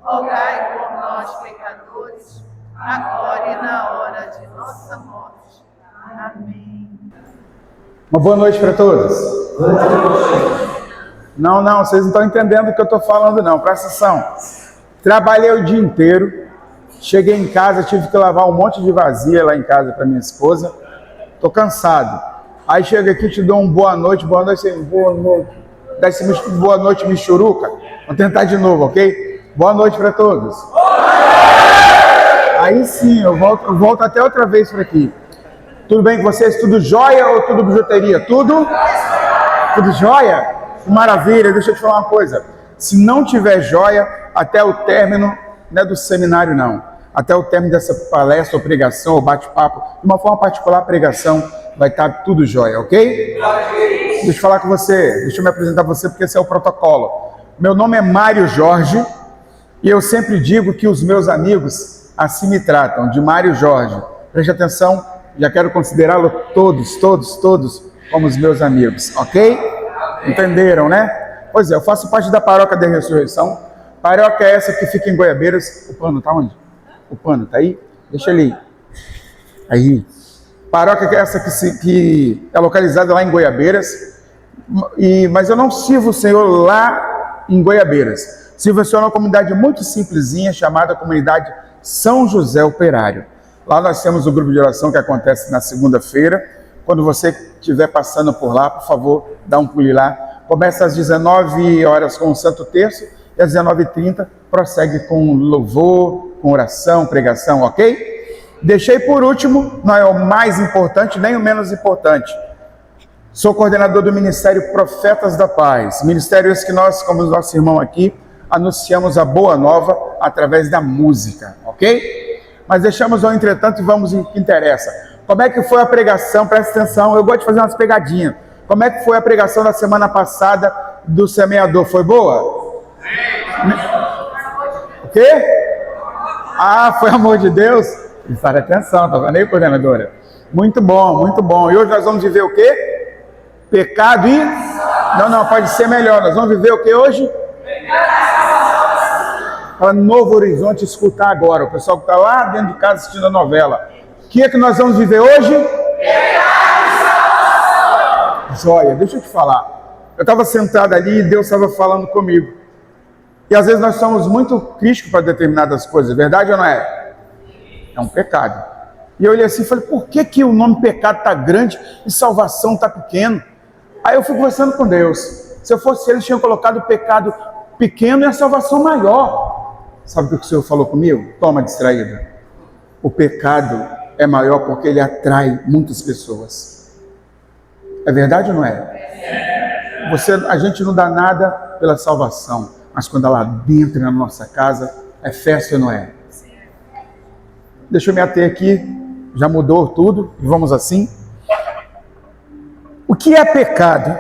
rogai por nós, pecadores, agora e na hora de nossa morte. Amém. Uma boa noite para todos. Não, vocês não estão entendendo o que eu estou falando não, presta atenção. Trabalhei o dia inteiro, cheguei em casa, tive que lavar um monte de vasilha lá em casa para minha esposa. Estou cansado. Aí chego aqui, te dou um boa noite, boa noite, dá esse boa noite, michuruca. Vamos tentar de novo, ok? Boa noite para todos. Aí sim, eu volto até outra vez para aqui. Tudo bem com vocês? Tudo jóia ou tudo bijuteria? Tudo jóia? Maravilha, deixa eu te falar uma coisa. Se não tiver jóia, até o término, não é do seminário não, até o término dessa palestra ou pregação ou bate-papo, de uma forma particular, pregação, vai estar tudo jóia, ok? Deixa eu falar com você, deixa eu me apresentar para você, porque esse é o protocolo. Meu nome é Mário Jorge e eu sempre digo que os meus amigos assim me tratam, de Mário Jorge. Preste atenção, já quero considerá-lo todos como os meus amigos, ok? Entenderam, né? Pois é, eu faço parte da Paróquia da Ressurreição. Paróquia é essa que fica em Goiabeiras. O pano tá onde? O pano tá aí? Deixa ele aí. Paróquia é essa que é localizada lá em Goiabeiras. Mas eu não sirvo o Senhor lá em Goiabeiras. Sirvo o Senhor numa comunidade muito simplesinha chamada Comunidade São José Operário. Lá nós temos o grupo de oração que acontece na segunda-feira. Quando você estiver passando por lá, por favor, dá um pulo lá. Começa às 19 horas com o Santo Terço e às 19h30 prossegue com louvor, com oração, pregação, ok? Deixei por último, não é o mais importante, nem o menos importante. Sou coordenador do Ministério Profetas da Paz. Ministério esse que nós, como nosso irmão aqui, anunciamos a boa nova através da música, ok? Mas deixamos ao entretanto e vamos em que interessa. Como é que foi a pregação? Presta atenção, eu gosto de fazer umas pegadinhas. Como é que foi a pregação da semana passada do semeador? Foi boa? Sim. O quê? Ah, foi amor de Deus? Presta atenção, tá vendo aí, coordenadora? Muito bom, muito bom. E hoje nós vamos viver o quê? Pecado e... Não, pode ser melhor. Nós vamos viver o quê hoje? Para Novo Horizonte escutar agora. O pessoal que está lá dentro de casa assistindo a novela. O que é que nós vamos viver hoje? Joia, deixa eu te falar. Eu estava sentado ali e Deus estava falando comigo. E às vezes nós somos muito críticos para determinadas coisas, verdade ou não é? É um pecado. E eu olhei assim e falei, por que o nome pecado está grande e salvação está pequeno? Aí eu fui conversando com Deus. Se eu fosse ele, tinha colocado o pecado pequeno e a salvação maior. Sabe o que o Senhor falou comigo? Toma, distraída. O pecado é maior porque ele atrai muitas pessoas. É verdade ou não é? A gente não dá nada pela salvação, mas quando ela entra na nossa casa, é festa ou não é? Deixa eu me ater aqui, já mudou tudo, e vamos assim. O que é pecado?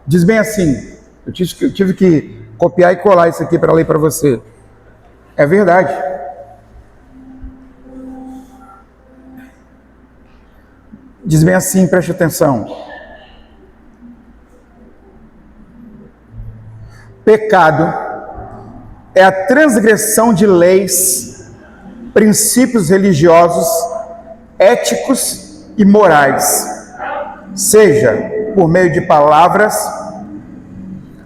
Diz bem assim, eu tive que copiar e colar isso aqui para ler para você. É verdade. Diz bem assim, preste atenção. Pecado é a transgressão de leis, princípios religiosos, éticos e morais, seja por meio de palavras,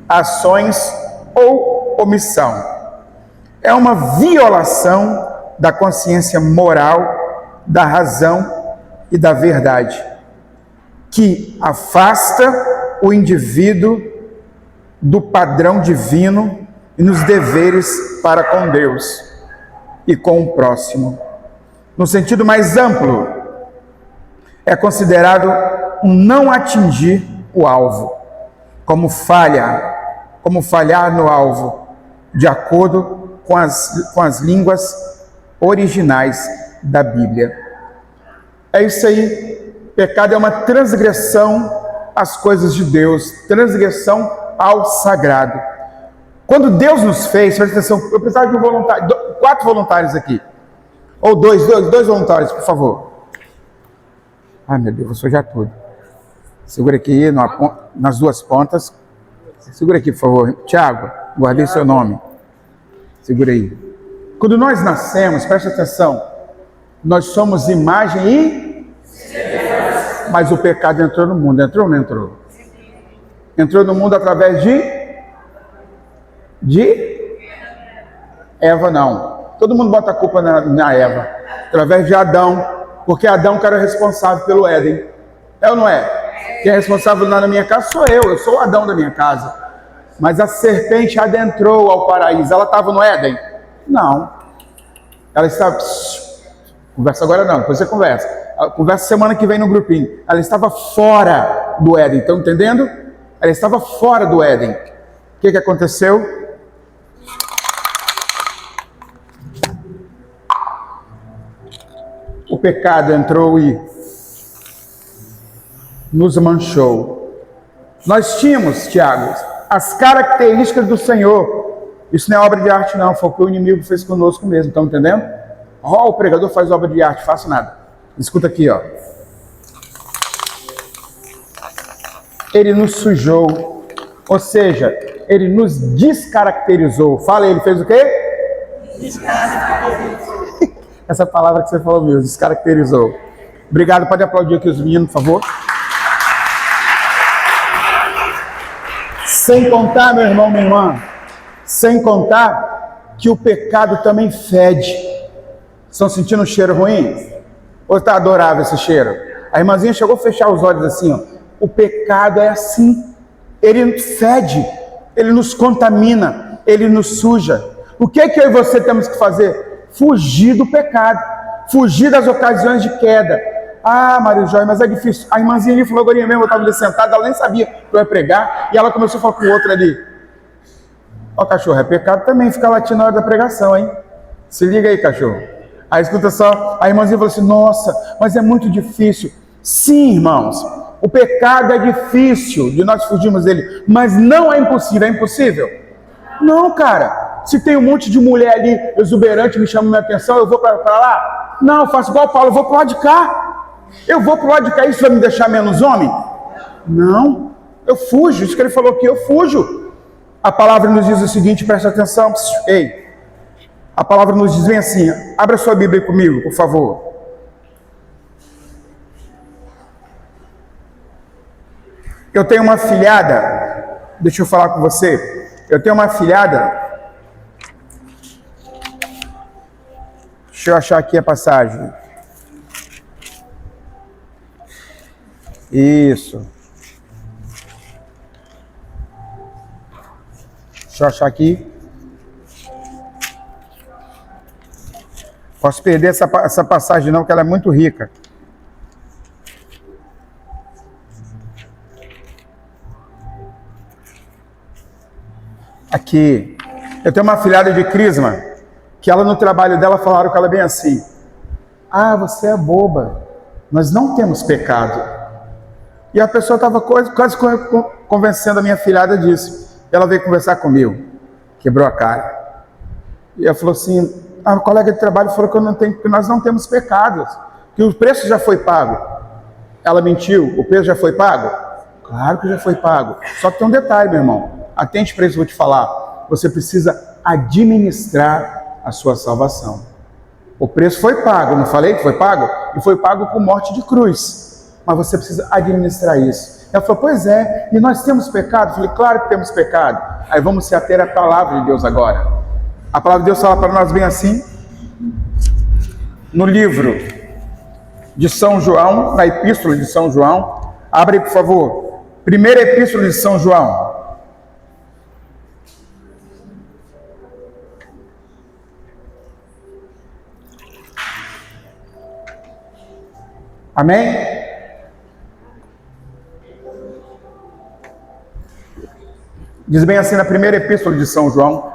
ações ou omissão. É uma violação da consciência moral, da razão e da verdade, que afasta o indivíduo do padrão divino e nos deveres para com Deus e com o próximo. No sentido mais amplo, é considerado um não atingir o alvo, como falhar no alvo, de acordo com as línguas originais da Bíblia. É isso aí. Pecado é uma transgressão às coisas de Deus, transgressão ao sagrado. Quando Deus nos fez, presta atenção, eu precisava de um voluntário, 4 voluntários aqui. Ou dois voluntários, por favor. Ai, meu Deus, vou sujar tudo. Segura aqui nas duas pontas. Segura aqui, por favor. Tiago, guardei seu nome. Segura aí. Quando nós nascemos, preste atenção, nós somos imagem e... Mas o pecado entrou no mundo, entrou ou não entrou? Entrou no mundo através de Eva, não. Todo mundo bota a culpa na Eva. Através de Adão, porque Adão que era responsável pelo Éden. É ou não é? Quem é responsável na minha casa sou eu sou o Adão da minha casa. Mas a serpente adentrou ao paraíso. Ela estava no Éden? Não. Ela estava... Conversa agora não, depois você conversa. Conversa semana que vem no grupinho. Ela estava fora do Éden, estão entendendo? Ela estava fora do Éden. O que aconteceu? O pecado entrou e nos manchou. Nós tínhamos, Tiago, as características do Senhor. Isso não é obra de arte não, foi o que o inimigo fez conosco mesmo, estão entendendo? O pregador faz obra de arte, faço nada. Escuta aqui, ó. Ele nos sujou, ou seja, ele nos descaracterizou. Fala, ele fez o quê? Descaracterizou. Essa palavra que você falou mesmo, descaracterizou. Obrigado, pode aplaudir aqui os meninos, por favor. Sem contar, meu irmão, minha irmã, sem contar que o pecado também fede. Estão sentindo um cheiro ruim? Ou está adorável esse cheiro? A irmãzinha chegou a fechar os olhos assim, ó. O pecado é assim. Ele fede, ele nos contamina, ele nos suja. O que eu e você temos que fazer? Fugir do pecado, fugir das ocasiões de queda. Ah, Maria Jóia, mas é difícil. A irmãzinha ali falou agora mesmo, eu estava ali sentada, ela nem sabia que eu ia pregar, e ela começou a falar com o outro ali. Ó, cachorro, é pecado também ficar latindo na hora da pregação, hein? Se liga aí, cachorro. Aí escuta só, a irmãzinha falou assim, nossa, mas é muito difícil. Sim, irmãos, o pecado é difícil de nós fugirmos dele, mas não é impossível. É impossível? Não, cara. Se tem um monte de mulher ali exuberante me chamando minha atenção, eu vou para lá? Não, eu faço igual o Paulo, eu vou para o lado de cá. Eu vou para o lado de cá, isso vai me deixar menos homem? Não, eu fujo, isso que ele falou aqui, eu fujo. A palavra nos diz o seguinte, presta atenção. Ei, a palavra nos diz bem assim, abra sua Bíblia comigo, por favor. Eu tenho uma filhada, deixa eu falar com você, eu tenho uma filhada, deixa eu achar aqui a passagem. Isso. Deixa eu achar aqui. Posso perder essa passagem não, porque ela é muito rica. Aqui. Eu tenho uma afilhada de Crisma, que ela no trabalho dela falaram que ela é bem assim. Ah, você é boba. Nós não temos pecado. E a pessoa estava quase convencendo a minha filhada disso. Ela veio conversar comigo. Quebrou a cara. E ela falou assim, a colega de trabalho falou que nós não temos pecados. Que o preço já foi pago. Ela mentiu. O preço já foi pago? Claro que já foi pago. Só que tem um detalhe, meu irmão. Atente para isso, vou te falar. Você precisa administrar a sua salvação. O preço foi pago, não falei que foi pago? E foi pago com morte de cruz. Mas você precisa administrar isso. Ela falou, pois é, e nós temos pecado? Eu falei, claro que temos pecado. Aí vamos se ater à palavra de Deus agora. A palavra de Deus fala para nós bem assim, no livro de São João, na epístola de São João, abre aí por favor, primeira epístola de São João. Amém? Diz bem assim na primeira epístola de São João,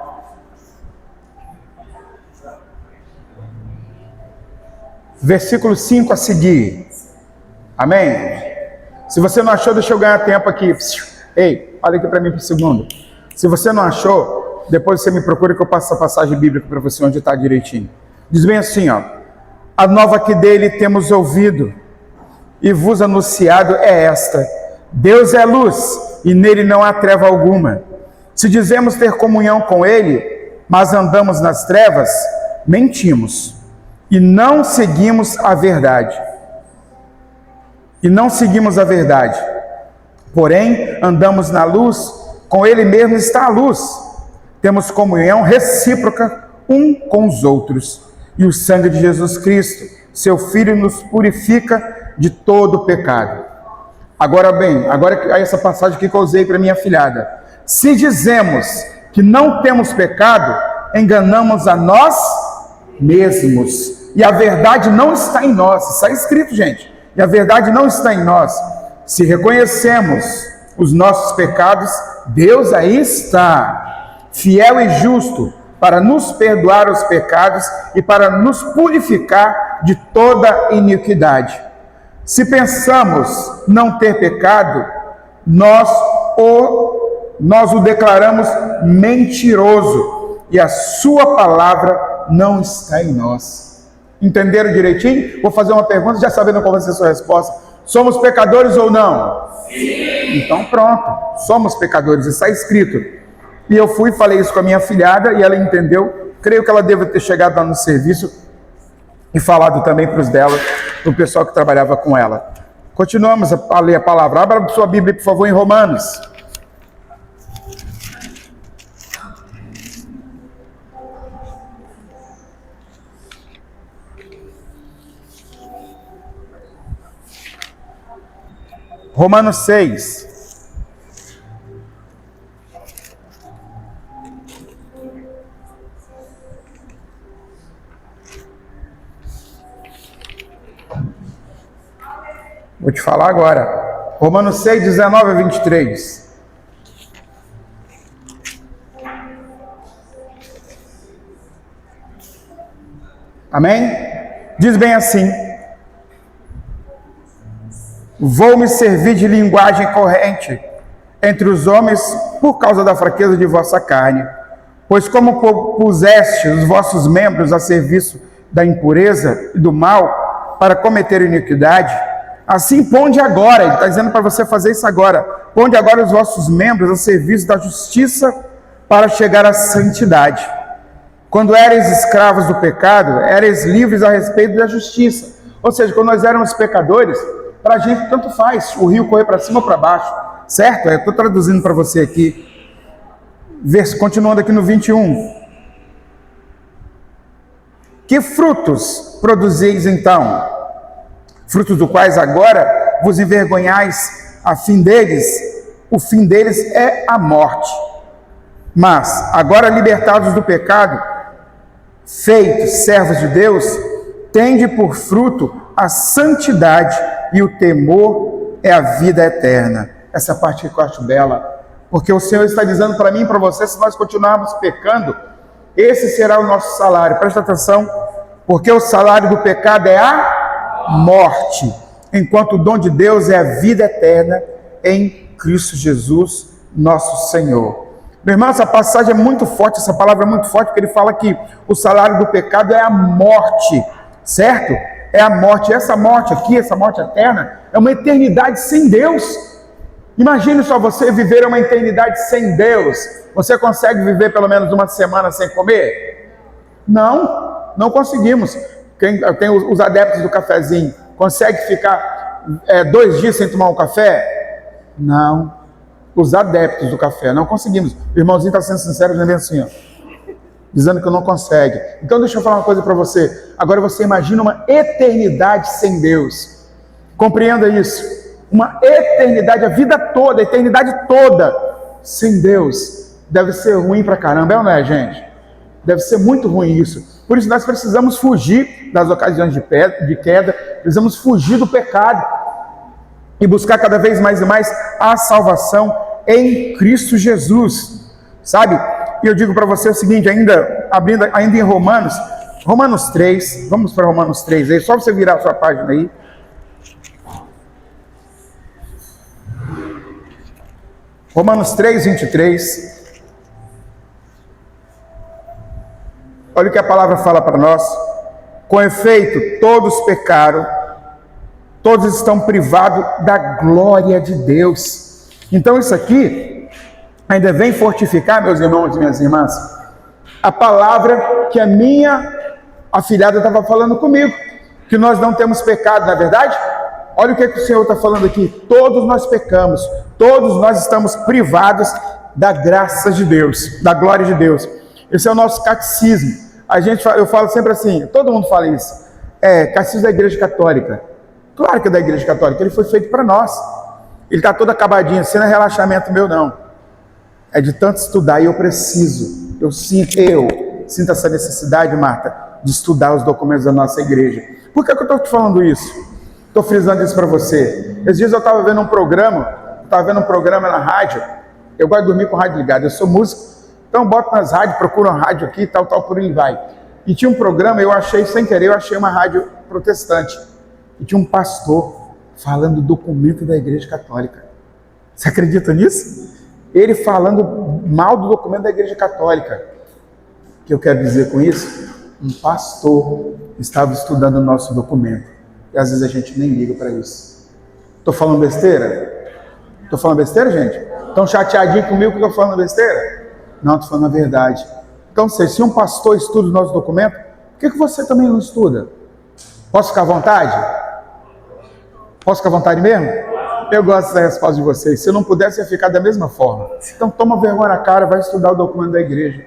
versículo 5 a seguir. Amém? Se você não achou, deixa eu ganhar tempo aqui. Ei, olha aqui para mim por segundo. Se você não achou, depois você me procura que eu passo essa passagem bíblica para você onde está direitinho. Diz bem assim, ó. A nova que dele temos ouvido e vos anunciado é esta: Deus é luz e nele não há treva alguma. Se dizemos ter comunhão com ele, mas andamos nas trevas, mentimos e não seguimos a verdade. Porém, andamos na luz, com Ele mesmo está a luz. Temos comunhão recíproca um com os outros. E o sangue de Jesus Cristo, seu Filho, nos purifica de todo pecado. Agora bem, agora essa passagem que eu usei para minha afilhada. Se dizemos que não temos pecado, enganamos a nós mesmos. E a verdade não está em nós. Isso está escrito, gente. E a verdade não está em nós. Se reconhecemos os nossos pecados, Deus aí está, fiel e justo, para nos perdoar os pecados e para nos purificar de toda iniquidade. Se pensamos não ter pecado, nós o declaramos mentiroso e a sua palavra não está em nós. Entenderam direitinho? Vou fazer uma pergunta, já sabendo qual vai ser a sua resposta. Somos pecadores ou não? Sim. Então pronto, somos pecadores, está escrito. E eu fui e falei isso com a minha afilhada e ela entendeu. Creio que ela deve ter chegado lá no serviço e falado também para os dela, para o pessoal que trabalhava com ela. Continuamos a ler a palavra. Abra sua Bíblia, por favor, em Romanos. Romanos 6. Vou te falar agora. Romanos 6, 19 a 23. Amém? Diz bem assim: vou me servir de linguagem corrente entre os homens por causa da fraqueza de vossa carne. Pois como puseste os vossos membros a serviço da impureza e do mal para cometer iniquidade, assim ponde agora, ele está dizendo para você fazer isso agora, ponde agora os vossos membros a serviço da justiça para chegar à santidade. Quando eres escravos do pecado, eres livres a respeito da justiça. Ou seja, quando nós éramos pecadores, para a gente tanto faz o rio correr para cima ou para baixo, certo? Eu estou traduzindo para você aqui. Continuando aqui no 21. Que frutos produzis então? Frutos do quais agora vos envergonhais, o fim deles é a morte. Mas, agora libertados do pecado, feitos servos de Deus, tende por fruto a santidade, e o temor é a vida eterna. Essa parte que eu acho bela, porque o Senhor está dizendo para mim e para você, se nós continuarmos pecando, esse será o nosso salário. Presta atenção, porque o salário do pecado é a morte, enquanto o dom de Deus é a vida eterna em Cristo Jesus, nosso Senhor. Meu irmão, essa passagem é muito forte, essa palavra é muito forte, porque ele fala que o salário do pecado é a morte, certo? É a morte. Essa morte aqui, essa morte eterna, é uma eternidade sem Deus. Imagine só você viver uma eternidade sem Deus. Você consegue viver pelo menos uma semana sem comer? Não conseguimos. Tem os adeptos do cafezinho. Consegue ficar 2 dias sem tomar um café? Não. Os adeptos do café, não conseguimos. O irmãozinho está sendo sincero, dizendo assim, ó, dizendo que não consegue. Então deixa eu falar uma coisa para você. Agora você imagina uma eternidade sem Deus. Compreenda isso. Uma eternidade, a vida toda, a eternidade toda sem Deus. Deve ser ruim pra caramba, é ou não é, gente? Deve ser muito ruim isso. Por isso nós precisamos fugir das ocasiões de queda, precisamos fugir do pecado e buscar cada vez mais e mais a salvação em Cristo Jesus, sabe? E eu digo para você o seguinte, ainda em Romanos 3, vamos para Romanos 3 aí, só você virar a sua página aí. Romanos 3, 23. Olha o que a palavra fala para nós. Com efeito, todos pecaram, todos estão privados da glória de Deus. Então isso aqui ainda vem fortificar, meus irmãos e minhas irmãs, a palavra que a minha afilhada estava falando comigo, que nós não temos pecado, não é verdade? Olha o que o Senhor está falando aqui. Todos nós pecamos, todos nós estamos privados da graça de Deus, da glória de Deus. Esse é o nosso catecismo. Eu falo sempre assim, todo mundo fala isso. Catecismo da Igreja Católica. Claro que é da Igreja Católica, ele foi feito para nós. Ele está todo acabadinho, assim, não é relaxamento meu, não. É de tanto estudar e eu preciso. Eu sinto essa necessidade, Marta, de estudar os documentos da nossa igreja. Por que eu estou te falando isso? Estou frisando isso para você. Esses dias eu estava vendo um programa na rádio. Eu gosto de dormir com o rádio ligado, eu sou músico, então boto nas rádios, procuro uma rádio aqui, tal, por aí vai. E tinha um programa, eu achei sem querer, uma rádio protestante. E tinha um pastor falando do documento da Igreja Católica. Você acredita nisso? Ele falando mal do documento da Igreja Católica. O que eu quero dizer com isso? Um pastor estava estudando o nosso documento. E às vezes a gente nem liga para isso. Estou falando besteira? Estou falando besteira, gente? Estão chateadinhos comigo que eu estou falando besteira? Não, estou falando a verdade. Então, se um pastor estuda o nosso documento, por que você também não estuda? Posso ficar à vontade? Posso ficar à vontade mesmo? Eu gosto da resposta de vocês. Se eu não pudesse, ia ficar da mesma forma. Então, toma vergonha na cara, vai estudar o documento da igreja.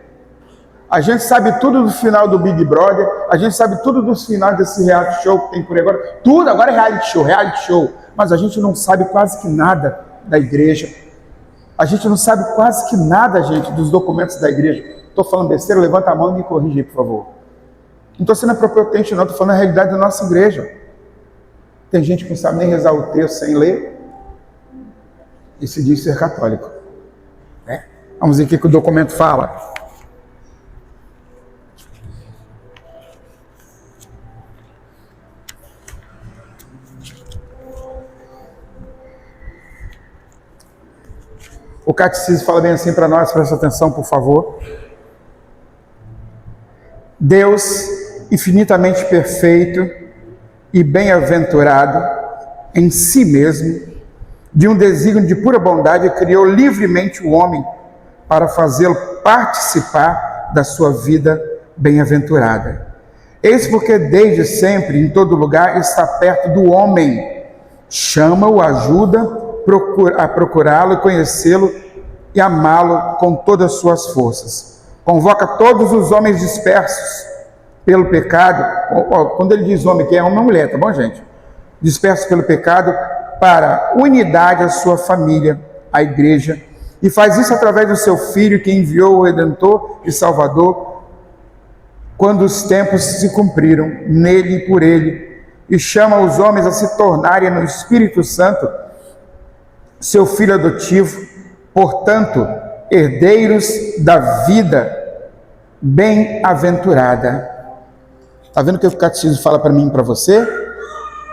A gente sabe tudo do final do Big Brother, a gente sabe tudo dos finais desse reality show que tem por aí agora. Tudo agora é reality show. Mas a gente não sabe quase que nada da igreja. A gente não sabe quase que nada, gente, dos documentos da igreja. Estou falando besteira? Levanta a mão e me corrige aí, por favor. Não estou sendo prepotente, não. Estou falando a realidade da nossa igreja. Tem gente que não sabe nem rezar o texto sem ler e se diz ser católico. Vamos ver o que o documento fala. O catecismo fala bem assim para nós, presta atenção, por favor. Deus, infinitamente perfeito e bem-aventurado em si mesmo, de um desígnio de pura bondade, criou livremente o homem para fazê-lo participar da sua vida bem-aventurada. Eis porque desde sempre, em todo lugar, está perto do homem, chama-o, ajuda a procurá-lo, conhecê-lo e amá-lo com todas as suas forças. Convoca todos os homens dispersos pelo pecado, quando ele diz homem, que é homem ou mulher, tá bom, gente? Dispersos pelo pecado, para unidade a sua família, a igreja, e faz isso através do seu Filho, que enviou o Redentor e Salvador, quando os tempos se cumpriram, nele e por ele, e chama os homens a se tornarem no Espírito Santo seu filho adotivo, portanto, herdeiros da vida bem-aventurada. Está vendo o que o catecismo fala para mim e para você?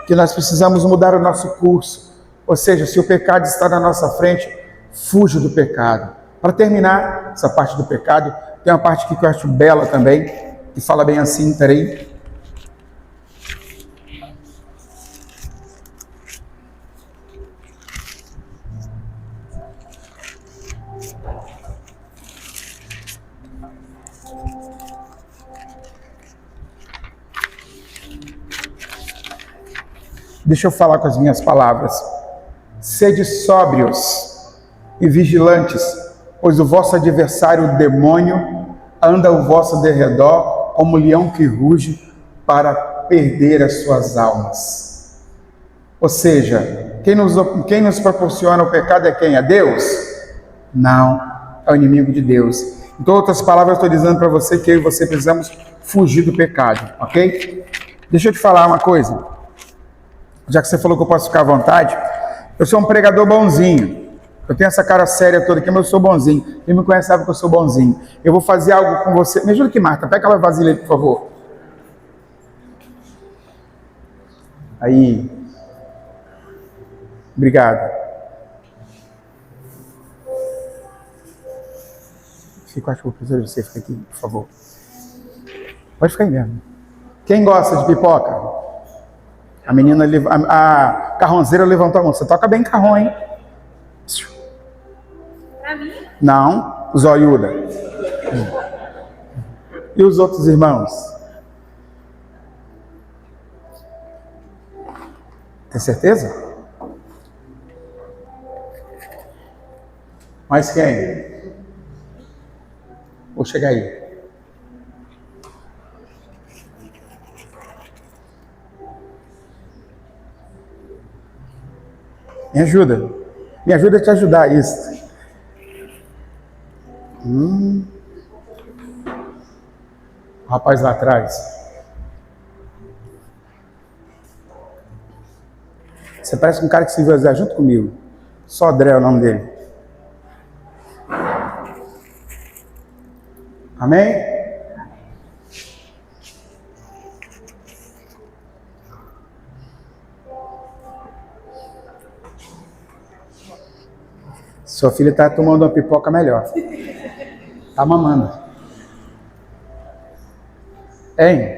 Que nós precisamos mudar o nosso curso. Ou seja, se o pecado está na nossa frente, fuja do pecado. Para terminar essa parte do pecado, tem uma parte aqui que eu acho bela também, que fala bem assim, peraí. Deixa eu falar com as minhas palavras. Sede sóbrios e vigilantes, pois o vosso adversário, o demônio, anda ao vosso derredor como leão que ruge para perder as suas almas. Ou seja, quem nos proporciona o pecado é quem? É Deus? Não, é o inimigo de Deus. Em outras palavras, eu estou dizendo para você que eu e você precisamos fugir do pecado, ok? Deixa eu te falar uma coisa. Já que você falou que eu posso ficar à vontade, eu sou um pregador bonzinho. Eu tenho essa cara séria toda aqui, mas eu sou bonzinho. Quem me conhece sabe que eu sou bonzinho. Eu vou fazer algo com você. Me ajuda aqui, Marta. Pega aquela vasilha aí, por favor. Aí. Obrigado. Fica, acho que eu preciso de você. Fica aqui, por favor. Pode ficar aí mesmo. Quem gosta de pipoca? A menina, a carronzeira levantou a mão. Você toca bem carrom, hein? Pra mim? Não, Zoiuda. E os outros irmãos? Tem certeza? Mas quem? Vou chegar aí. Me ajuda. Me ajuda a te ajudar a isso. O rapaz lá atrás. Você parece um cara que se viu junto comigo. Sodré é o nome dele. Amém? Sua filha está tomando uma pipoca melhor. Está mamando. Hein?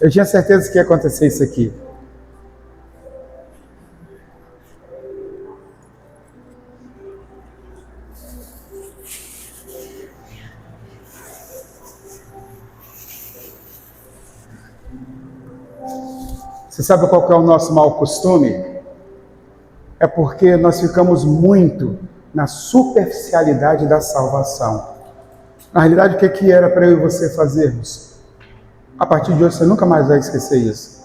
Eu tinha certeza que ia acontecer isso aqui. Você sabe qual que é o nosso mau costume? É porque nós ficamos muito na superficialidade da salvação. Na realidade, o que era para eu e você fazermos? A partir de hoje, você nunca mais vai esquecer isso.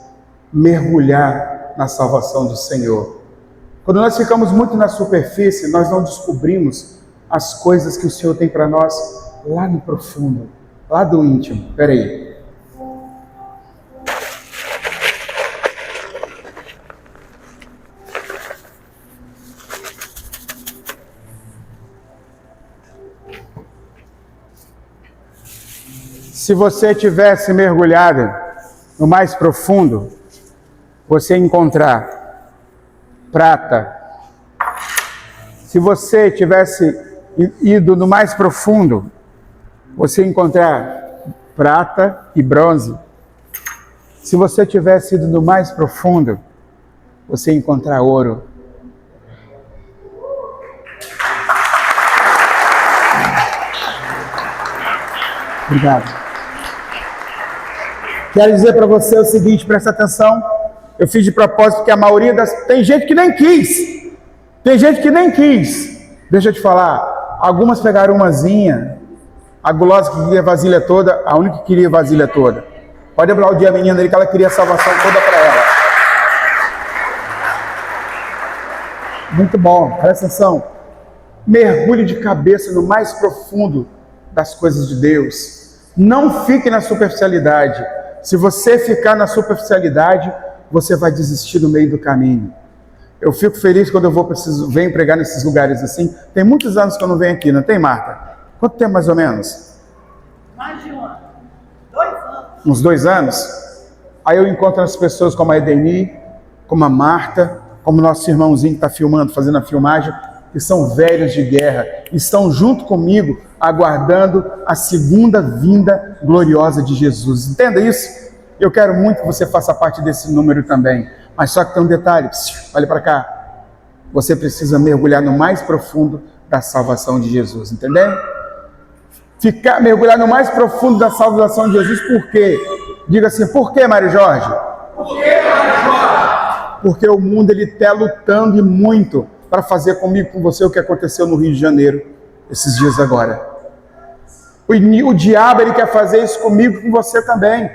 Mergulhar na salvação do Senhor. Quando nós ficamos muito na superfície, nós não descobrimos as coisas que o Senhor tem para nós lá no profundo, lá do íntimo. Espera aí. Se você tivesse mergulhado no mais profundo, você ia encontrar prata. Se você tivesse ido no mais profundo, você ia encontrar prata e bronze. Se você tivesse ido no mais profundo, você ia encontrar ouro. Obrigado. Quero dizer para você o seguinte, presta atenção. Eu fiz de propósito que a maioria das... Tem gente que nem quis. Tem gente que nem quis. Deixa eu te falar. Algumas pegaram umazinha. A gulosa que queria a vasilha toda, a única que queria a vasilha toda. Pode aplaudir a menina ali que ela queria a salvação toda para ela. Muito bom. Presta atenção. Mergulhe de cabeça no mais profundo das coisas de Deus. Não fique na superficialidade. Se você ficar na superficialidade, você vai desistir no meio do caminho. Eu fico feliz quando venho pregar nesses lugares assim. Tem muitos anos que eu não venho aqui, não tem, Marta? Quanto tempo mais ou menos? Mais de 1 ano. 2 anos. Uns 2 anos? Aí eu encontro as pessoas como a Edeni, como a Marta, como o nosso irmãozinho que está filmando, fazendo a filmagem, que são velhos de guerra, estão junto comigo, aguardando a segunda vinda gloriosa de Jesus. Entenda isso? Eu quero muito que você faça parte desse número também. Mas só que tem um detalhe, olha para cá. Você precisa mergulhar no mais profundo da salvação de Jesus, entendeu? Mergulhar no mais profundo da salvação de Jesus, por quê? Diga assim, por quê, Mário Jorge? Por que, Mário Jorge? Porque o mundo está lutando e muito para fazer comigo, com você, o que aconteceu no Rio de Janeiro, esses dias agora. O diabo, ele quer fazer isso comigo e com você também.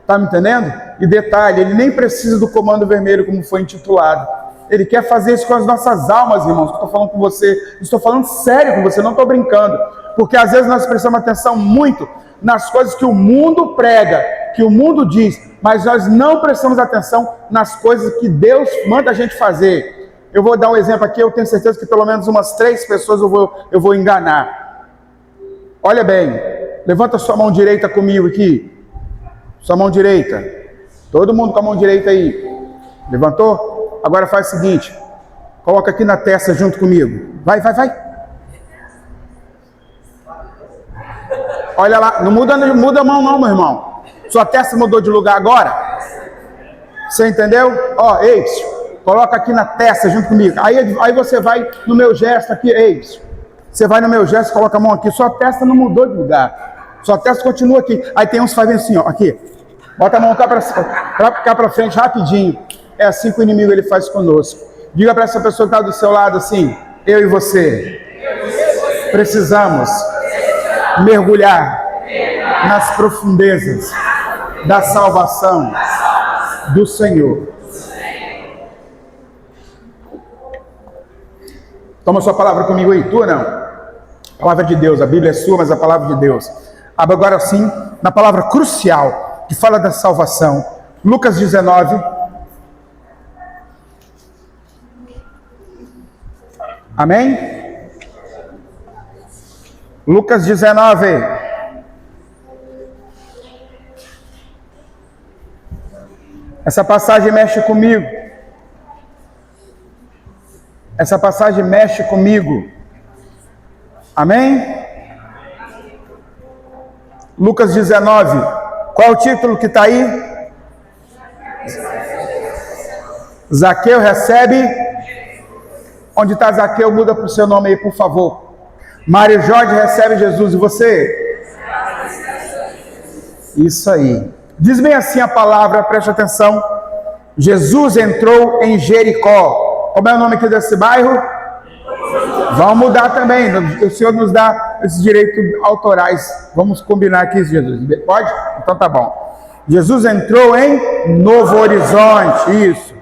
Está me entendendo? E detalhe, ele nem precisa do comando vermelho, como foi intitulado. Ele quer fazer isso com as nossas almas, irmãos. Estou falando com você, estou falando sério com você, não estou brincando. Porque às vezes nós prestamos atenção muito nas coisas que o mundo prega, que o mundo diz, mas nós não prestamos atenção nas coisas que Deus manda a gente fazer. Eu vou dar um exemplo aqui, eu tenho certeza que pelo menos umas 3 pessoas eu vou enganar. Olha bem, levanta sua mão direita comigo aqui. Sua mão direita. Todo mundo com a mão direita aí. Levantou? Agora faz o seguinte. Coloca aqui na testa junto comigo. Vai. Olha lá, não muda a mão não, meu irmão. Sua testa mudou de lugar agora? Você entendeu? Ó, coloca aqui na testa junto comigo. Aí você vai no meu gesto aqui, Você vai no meu gesto, coloca a mão aqui. Sua testa não mudou de lugar. Sua testa continua aqui. Aí tem uns que fazem assim, ó, aqui. Bota a mão cá pra frente rapidinho. É assim que o inimigo ele faz conosco. Diga para essa pessoa que está do seu lado assim: eu e você precisamos mergulhar nas profundezas da salvação do Senhor. Toma sua palavra comigo aí, tua não. A palavra de Deus, a Bíblia é sua, mas a palavra de Deus. Abra agora sim na palavra crucial que fala da salvação. Lucas 19. Amém? Lucas 19. Essa passagem mexe comigo. Essa passagem mexe comigo. Amém? Lucas 19. Qual é o título que está aí? Zaqueu recebe. Onde está Zaqueu? Muda para o seu nome aí, por favor. Mário Jorge recebe Jesus. E você? Isso aí. Diz bem assim a palavra, preste atenção. Jesus entrou em Jericó. Como é o nome aqui desse bairro? Vamos mudar também. O Senhor nos dá esses direitos autorais. Vamos combinar aqui, Jesus. Pode? Então tá bom. Jesus entrou em Novo Horizonte. Isso.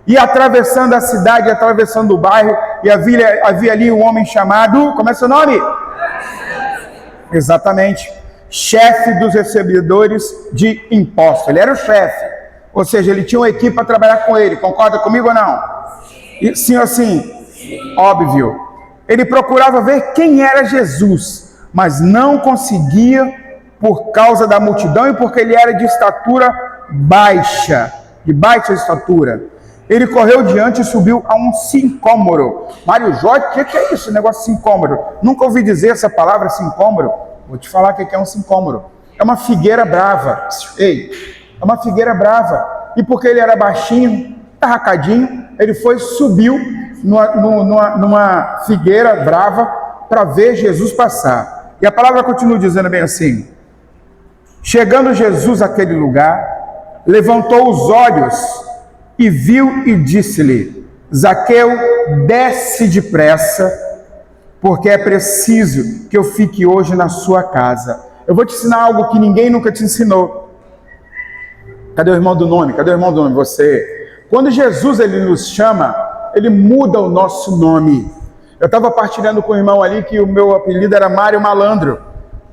E atravessando a cidade, atravessando o bairro, e havia ali um homem chamado... Como é seu nome? Exatamente. Chefe dos recebedores de impostos. Ele era o chefe. Ou seja, ele tinha uma equipe para trabalhar com ele. Concorda comigo ou não? E, sim ou sim? Óbvio. Ele procurava ver quem era Jesus, mas não conseguia por causa da multidão e porque ele era de estatura baixa, de baixa estatura. Ele correu diante e subiu a um sicômoro. Mário Jorge, o que é isso, negócio de sicômoro? Nunca ouvi dizer essa palavra, sicômoro. Vou te falar o que é um sicômoro. É uma figueira brava. Ei, é uma figueira brava. E porque ele era baixinho, tarracadinho, ele subiu numa figueira brava para ver Jesus passar. E a palavra continua dizendo bem assim: chegando Jesus àquele lugar, levantou os olhos e viu e disse-lhe: Zaqueu, desce depressa, porque é preciso que eu fique hoje na sua casa. Eu vou te ensinar algo que ninguém nunca te ensinou. Cadê o irmão do nome? Cadê o irmão do nome? Você. Quando Jesus ele nos chama, ele muda o nosso nome. Eu estava partilhando com o irmão ali que o meu apelido era Mário Malandro.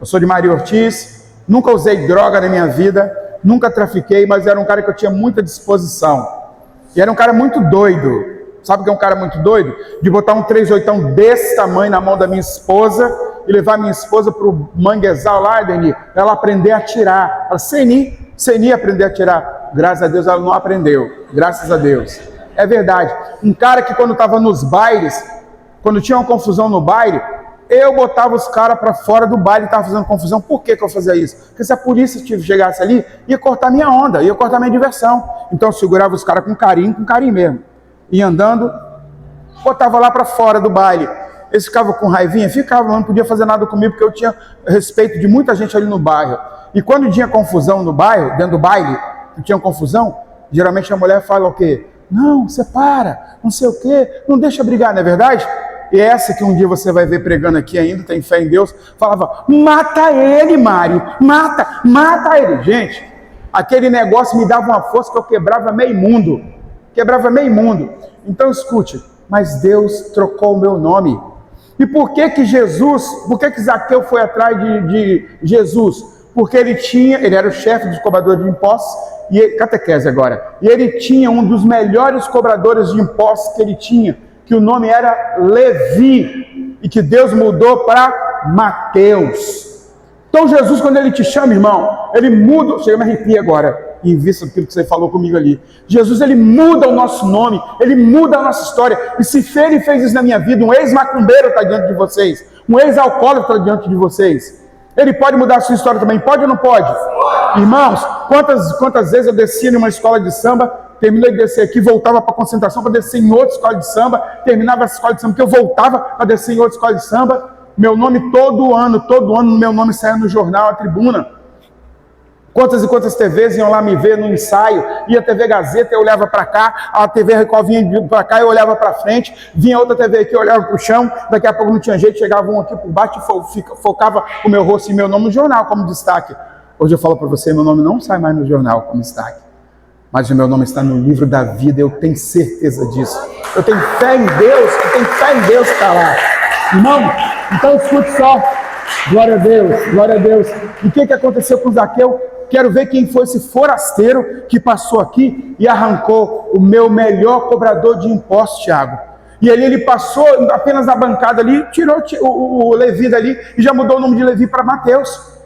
Eu sou de Maria Ortiz, nunca usei droga na minha vida, nunca trafiquei, mas era um cara que eu tinha muita disposição. E era um cara muito doido. Sabe o que é um cara muito doido? De botar um 38 desse tamanho na mão da minha esposa e levar minha esposa para o manguezal lá, Deni, para ela aprender a atirar. Ela, Seni aprender a atirar. Graças a Deus ela não aprendeu. Graças a Deus. É verdade. Um cara que quando estava nos bailes, quando tinha uma confusão no baile, eu botava os caras para fora do baile e estava fazendo confusão. Por que eu fazia isso? Porque se a polícia chegasse ali, ia cortar minha onda, ia cortar minha diversão. Então eu segurava os caras com carinho mesmo. Ia andando, botava lá para fora do baile. Eles ficavam com raivinha? Ficavam, não podia fazer nada comigo, porque eu tinha respeito de muita gente ali no bairro. E quando tinha confusão no bairro, dentro do baile, tinha confusão, geralmente a mulher fala o quê? Não, separa, não sei o quê, não deixa brigar, não é verdade? E essa que um dia você vai ver pregando aqui ainda, tem fé em Deus, falava: mata ele, Mário, mata ele. Gente, aquele negócio me dava uma força que eu quebrava meio mundo. Então escute, mas Deus trocou o meu nome. E por que que Zaqueu foi atrás de Jesus? Porque ele era o chefe dos cobradores de impostos, catequese agora, e ele tinha um dos melhores cobradores de impostos que ele tinha, que o nome era Levi, e que Deus mudou para Mateus. Então Jesus, quando ele te chama, irmão, ele muda, chega a me arrepiar agora, em vista daquilo que você falou comigo ali. Jesus, ele muda o nosso nome, ele muda a nossa história, e se ele fez isso na minha vida, um ex-macumbeiro está diante de vocês, um ex-alcoólatra está diante de vocês, ele pode mudar a sua história também, pode ou não pode? Irmãos, quantas vezes eu descia numa escola de samba, terminei de descer aqui, voltava para a concentração para descer em outra escola de samba, terminava essa escola de samba, que eu voltava para descer em outra escola de samba, meu nome todo ano, meu nome saia no jornal, a Tribuna. Quantas e quantas TVs iam lá me ver no ensaio, ia a TV Gazeta, eu olhava para cá, a TV Record vinha para cá, eu olhava para frente, vinha outra TV aqui, eu olhava para o chão, daqui a pouco não tinha jeito, chegava um aqui por baixo e focava o meu rosto e meu nome no jornal como destaque. Hoje eu falo para você, meu nome não sai mais no jornal como destaque, mas o meu nome está no livro da vida, eu tenho certeza disso. Eu tenho fé em Deus, que está lá. Irmão, então escute só. Glória a Deus, glória a Deus. E o que aconteceu com Zaqueu? Quero ver quem foi esse forasteiro que passou aqui e arrancou o meu melhor cobrador de impostos, Tiago. E ali ele passou apenas na bancada ali, tirou o Levi dali e já mudou o nome de Levi para Mateus.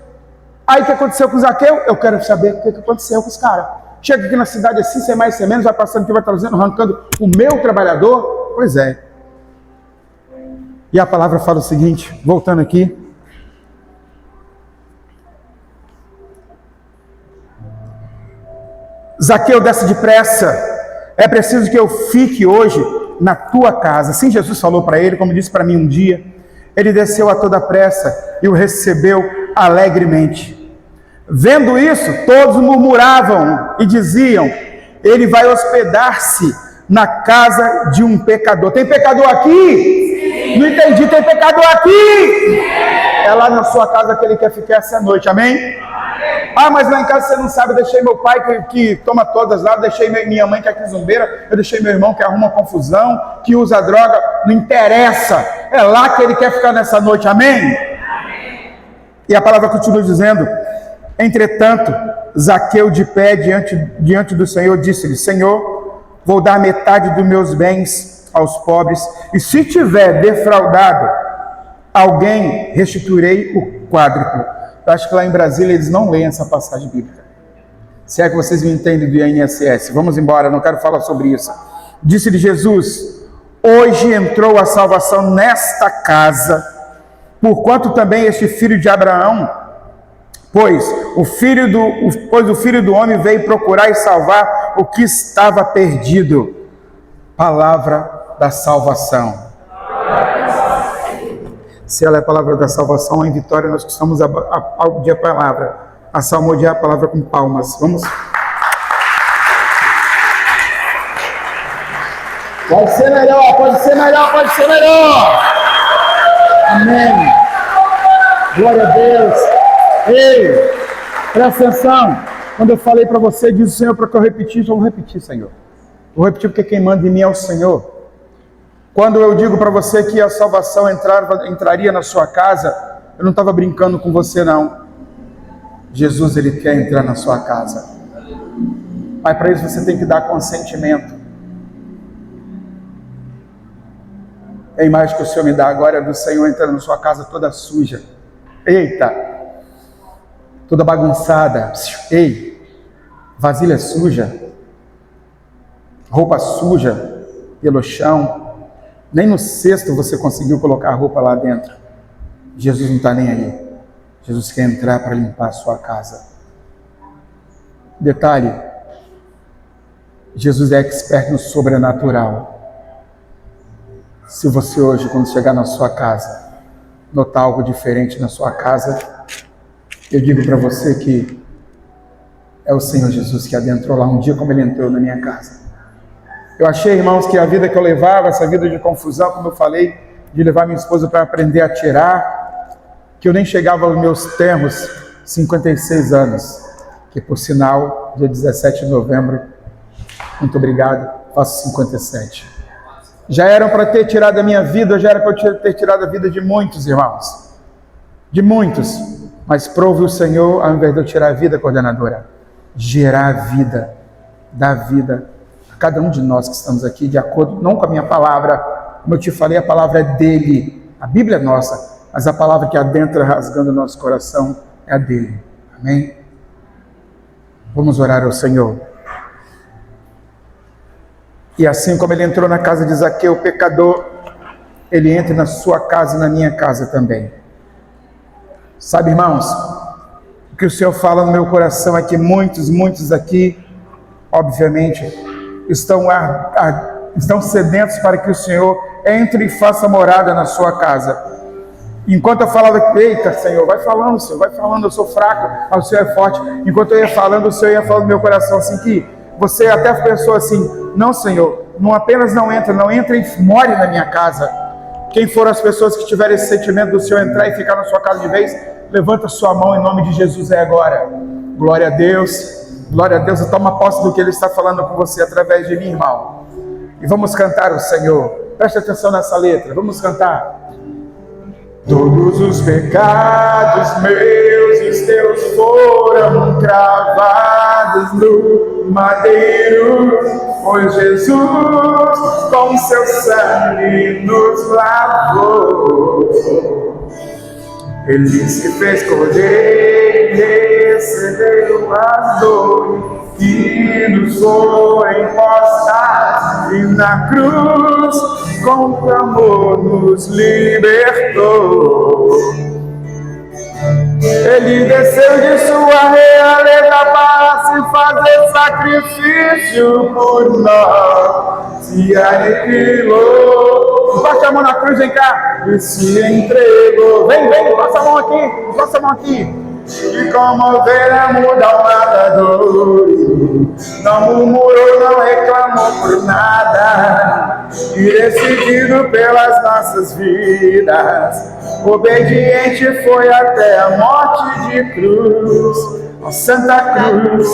Aí o que aconteceu com Zaqueu? Eu quero saber o que aconteceu com os caras. Chega aqui na cidade assim, sem mais sem menos, vai passando aqui, vai trazendo, arrancando o meu trabalhador. Pois é. E a palavra fala o seguinte, voltando aqui. Zaqueu, desce depressa, é preciso que eu fique hoje na tua casa. Assim Jesus falou para ele, como disse para mim um dia. Ele desceu a toda pressa e o recebeu alegremente. Vendo isso, todos murmuravam e diziam, ele vai hospedar-se na casa de um pecador. Tem pecador aqui? Sim. Não entendi, tem pecador aqui? Sim. É lá na sua casa que ele quer ficar essa noite, amém? Ah, mas lá em casa você não sabe, eu deixei meu pai que toma todas lá, eu deixei minha mãe que é quizumbeira, eu deixei meu irmão que arruma confusão, que usa droga, não interessa, é lá que ele quer ficar nessa noite, amém? Amém. E a palavra continua dizendo, entretanto, Zaqueu de pé diante do Senhor, disse-lhe, Senhor, vou dar metade dos meus bens aos pobres, e se tiver defraudado alguém, restituirei o quádruplo. Eu acho que lá em Brasília eles não leem essa passagem bíblica. Se é que vocês me entendem do INSS. Vamos embora, não quero falar sobre isso. Disse-lhe Jesus, hoje entrou a salvação nesta casa, porquanto também este filho de Abraão, pois o filho do homem veio procurar e salvar o que estava perdido. Palavra da salvação. Se ela é a palavra da salvação, em Vitória nós costumamos aplaudir a palavra, a salmodiar a palavra com palmas. Vamos? Pode ser melhor, pode ser melhor, pode ser melhor. Amém. Glória a Deus. Ei, presta atenção. Quando eu falei para você, diz o Senhor para que eu repetisse, eu vou repetir, Senhor. Vou repetir porque quem manda em mim é o Senhor. Quando eu digo para você que a salvação entraria na sua casa, eu não estava brincando com você, não. Jesus, ele quer entrar na sua casa. Mas para isso você tem que dar consentimento. A imagem que o Senhor me dá agora é do Senhor entrando na sua casa toda suja. Eita! Toda bagunçada. Ei! Vasilha suja. Roupa suja pelo chão. Nem no cesto você conseguiu colocar a roupa lá dentro. Jesus não está nem aí. Jesus quer entrar para limpar a sua casa. Detalhe, Jesus é expert no sobrenatural. Se você hoje, quando chegar na sua casa, notar algo diferente na sua casa, eu digo para você que é o Senhor Jesus que adentrou lá um dia como ele entrou na minha casa. Eu achei, irmãos, que a vida que eu levava, essa vida de confusão, como eu falei, de levar minha esposa para aprender a tirar, que eu nem chegava aos meus termos 56 anos, que por sinal, dia 17 de novembro, muito obrigado, faço 57. Já eram para ter tirado a minha vida, já era para eu ter tirado a vida de muitos, irmãos. De muitos. Mas prove o Senhor, ao invés de eu tirar a vida, coordenadora, gerar a vida, dar vida, cada um de nós que estamos aqui, de acordo, não com a minha palavra, como eu te falei, a palavra é dele, a Bíblia é nossa, mas a palavra que adentra rasgando o nosso coração é a dele, amém? Vamos orar ao Senhor. E assim como ele entrou na casa de Zaqueu, pecador, ele entra na sua casa e na minha casa também. Sabe, irmãos, o que o Senhor fala no meu coração é que muitos aqui, obviamente, estão sedentos para que o Senhor entre e faça morada na sua casa. Enquanto eu falava, eita, Senhor, vai falando, Senhor, vai falando, eu sou fraco, o Senhor é forte. Enquanto eu ia falando, o Senhor ia falando no meu coração, assim, que você até pensou assim, não, Senhor, não apenas não entra e more na minha casa. Quem foram as pessoas que tiveram esse sentimento do Senhor entrar e ficar na sua casa de vez, levanta sua mão em nome de Jesus, é agora. Glória a Deus, e toma posse do que Ele está falando com você através de mim, irmão. E vamos cantar o Senhor. Preste atenção nessa letra, vamos cantar. Todos os pecados meus e os teus foram cravados no madeiro, pois Jesus com seu sangue nos lavou. Ele se fez cordeiro e recebeu as dores que nos foi imposta, e na cruz com amor nos libertou. Ele desceu de sua realeza para se fazer sacrifício por nós, se aniquilou. Baixa a mão na cruz, vem cá, e se entregou. Vem, passa a mão aqui. E como ovelha muda o matadouro, não murmurou, não reclamou por nada, e decidido pelas nossas vidas, obediente foi até a morte de cruz. Ó Santa Cruz,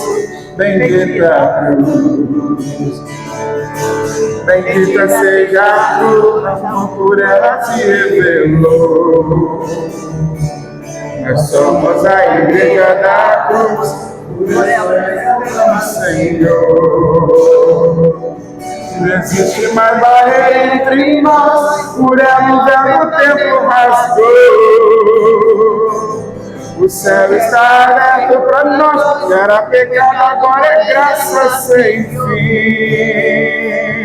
bendita cruz, bendita seja a cruz, por ela se revelou. Nós somos a igreja da cruz, por ela, Senhor. Não existe mais barreira entre nós, por ela o véu do tempo rasgou. O céu está aberto para nós, era pecado, agora é graça sem fim.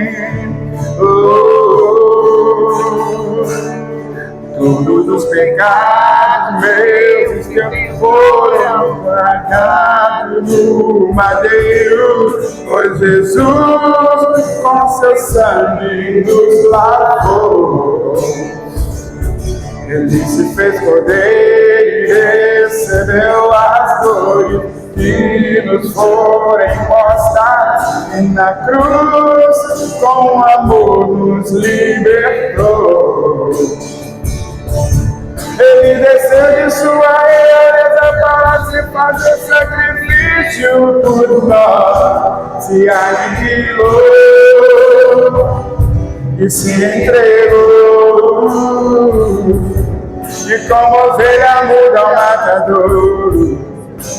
Todos os pecados meus que foram pagados no madeiro, pois Jesus com seu sangue nos lavou. Ele se fez cordeiro e recebeu as dores que nos foram impostas, e na cruz com amor nos libertou. Ele desceu de sua realeza para se fazer sacrifício por nós, se aniquilou e se entregou. E como ovelha muda o matadouro,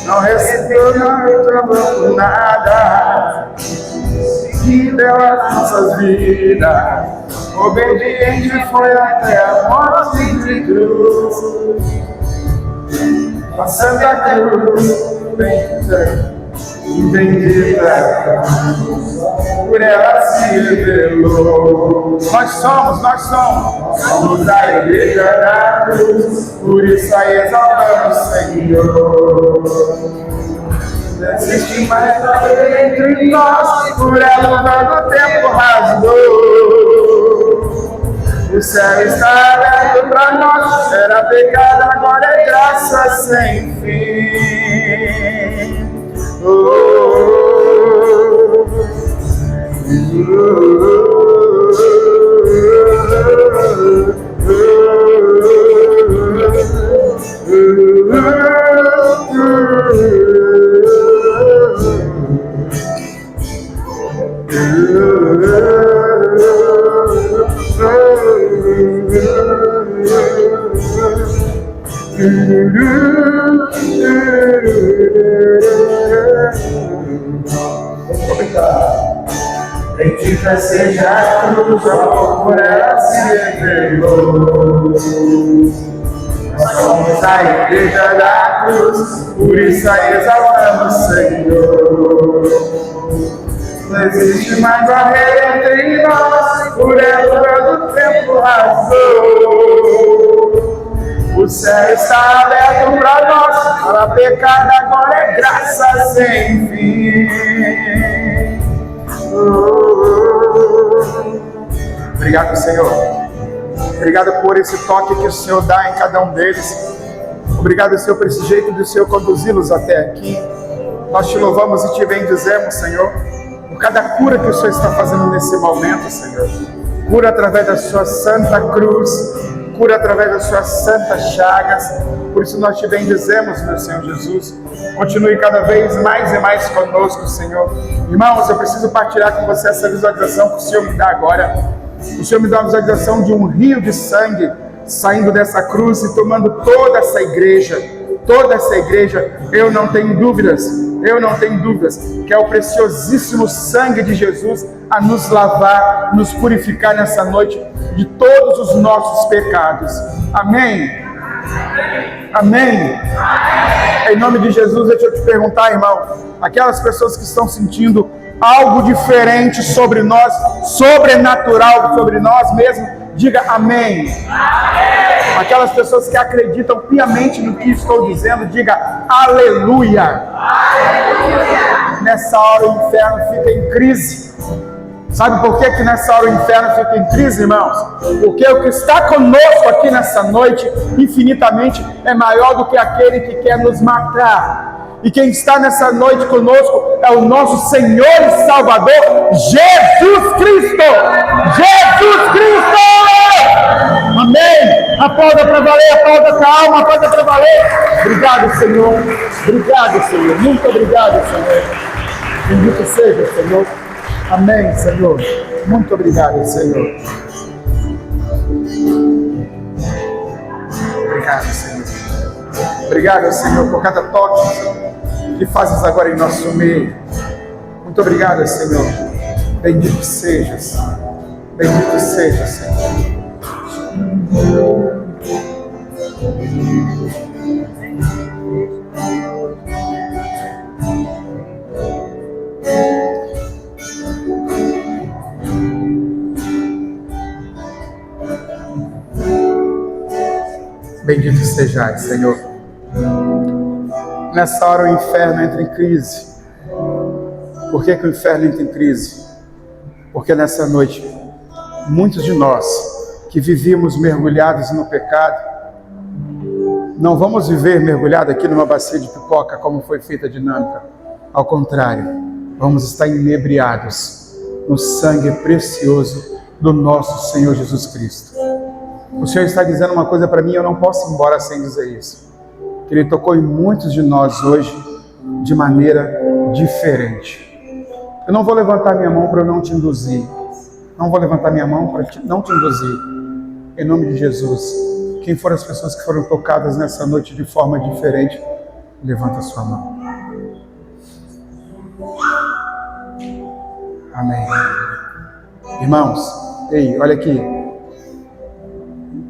não recebeu, não reclamou por nada, e deu as nossas vidas, obediente foi até a morte de cruz. A Santa Cruz, bendita, por ela se revelou. Nós somos a igreja da cruz, por isso aí exaltamos o Senhor. Não existe mais barreira entre nós, por ela o véu do tempo rasgou. O céu está aberto para nós, era pecado, agora é graça sem fim. Bendita seja a cruz, por ela se revelou. Nós somos a igreja da cruz, por isso aí exaltamos o Senhor. Não existe mais barreira entre nós, por ela o véu do tempo rasgou. O céu está aberto para nós, para pecado agora é graça sem fim. Obrigado, Senhor. Obrigado por esse toque que o Senhor dá em cada um deles. Obrigado, Senhor, por esse jeito do Senhor conduzi-los até aqui. Nós te louvamos e te bendizemos, Senhor, por cada cura que o Senhor está fazendo nesse momento, Senhor. Cura através da sua santa cruz, cura através das suas santas chagas. Por isso nós te bendizemos, meu Senhor Jesus. Continue cada vez mais e mais conosco, Senhor. Irmãos, eu preciso partilhar com você essa visualização que o Senhor me dá agora. O Senhor me dá uma visualização de um rio de sangue saindo dessa cruz e tomando toda essa igreja. Toda essa igreja, eu não tenho dúvidas, que é o preciosíssimo sangue de Jesus a nos lavar, nos purificar nessa noite de todos os nossos pecados. Amém? Amém? Em nome de Jesus, deixa eu te perguntar, irmão, aquelas pessoas que estão sentindo algo diferente sobre nós, sobrenatural sobre nós mesmos, diga amém. Amém. Aquelas pessoas que acreditam piamente no que estou dizendo, diga aleluia. Aleluia. Nessa hora o inferno fica em crise. Sabe por que nessa hora o inferno fica em crise, irmãos? Porque o que está conosco aqui nessa noite, infinitamente, é maior do que aquele que quer nos matar. E quem está nessa noite conosco é o nosso Senhor e Salvador, Jesus Cristo! Jesus Cristo! Amém! Aplauda para valer, aplauda com a alma, aplauda para valer! Obrigado, Senhor! Obrigado, Senhor! Muito obrigado, Senhor! Bendito seja, Senhor! Amém, Senhor! Muito obrigado, Senhor! Obrigado, Senhor! Obrigado, Senhor, por cada toque que fazes agora em nosso meio. Muito obrigado, Senhor. Bendito sejas. Bendito seja, Senhor. Bendito sejais, Senhor. Nessa hora o inferno entra em crise. Por que o inferno entra em crise? Porque nessa noite, muitos de nós que vivíamos mergulhados no pecado, não vamos viver mergulhado aqui numa bacia de pipoca como foi feita a dinâmica. Ao contrário, vamos estar inebriados no sangue precioso do nosso Senhor Jesus Cristo. O Senhor está dizendo uma coisa para mim, eu não posso ir embora sem dizer isso. Que Ele tocou em muitos de nós hoje de maneira diferente. Eu não vou levantar minha mão para não te induzir. Não vou levantar minha mão para não te induzir. Em nome de Jesus, quem foram as pessoas que foram tocadas nessa noite de forma diferente, levanta a sua mão. Amém. Irmãos, ei, olha aqui.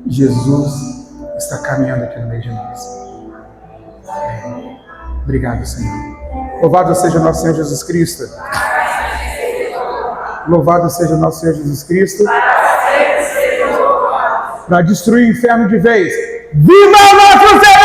Jesus está caminhando aqui no meio de nós. Amém. Obrigado, Senhor. Louvado seja o nosso Senhor Jesus Cristo. Louvado seja o nosso Senhor Jesus Cristo. Para destruir o inferno de vez. Viva o nosso Senhor!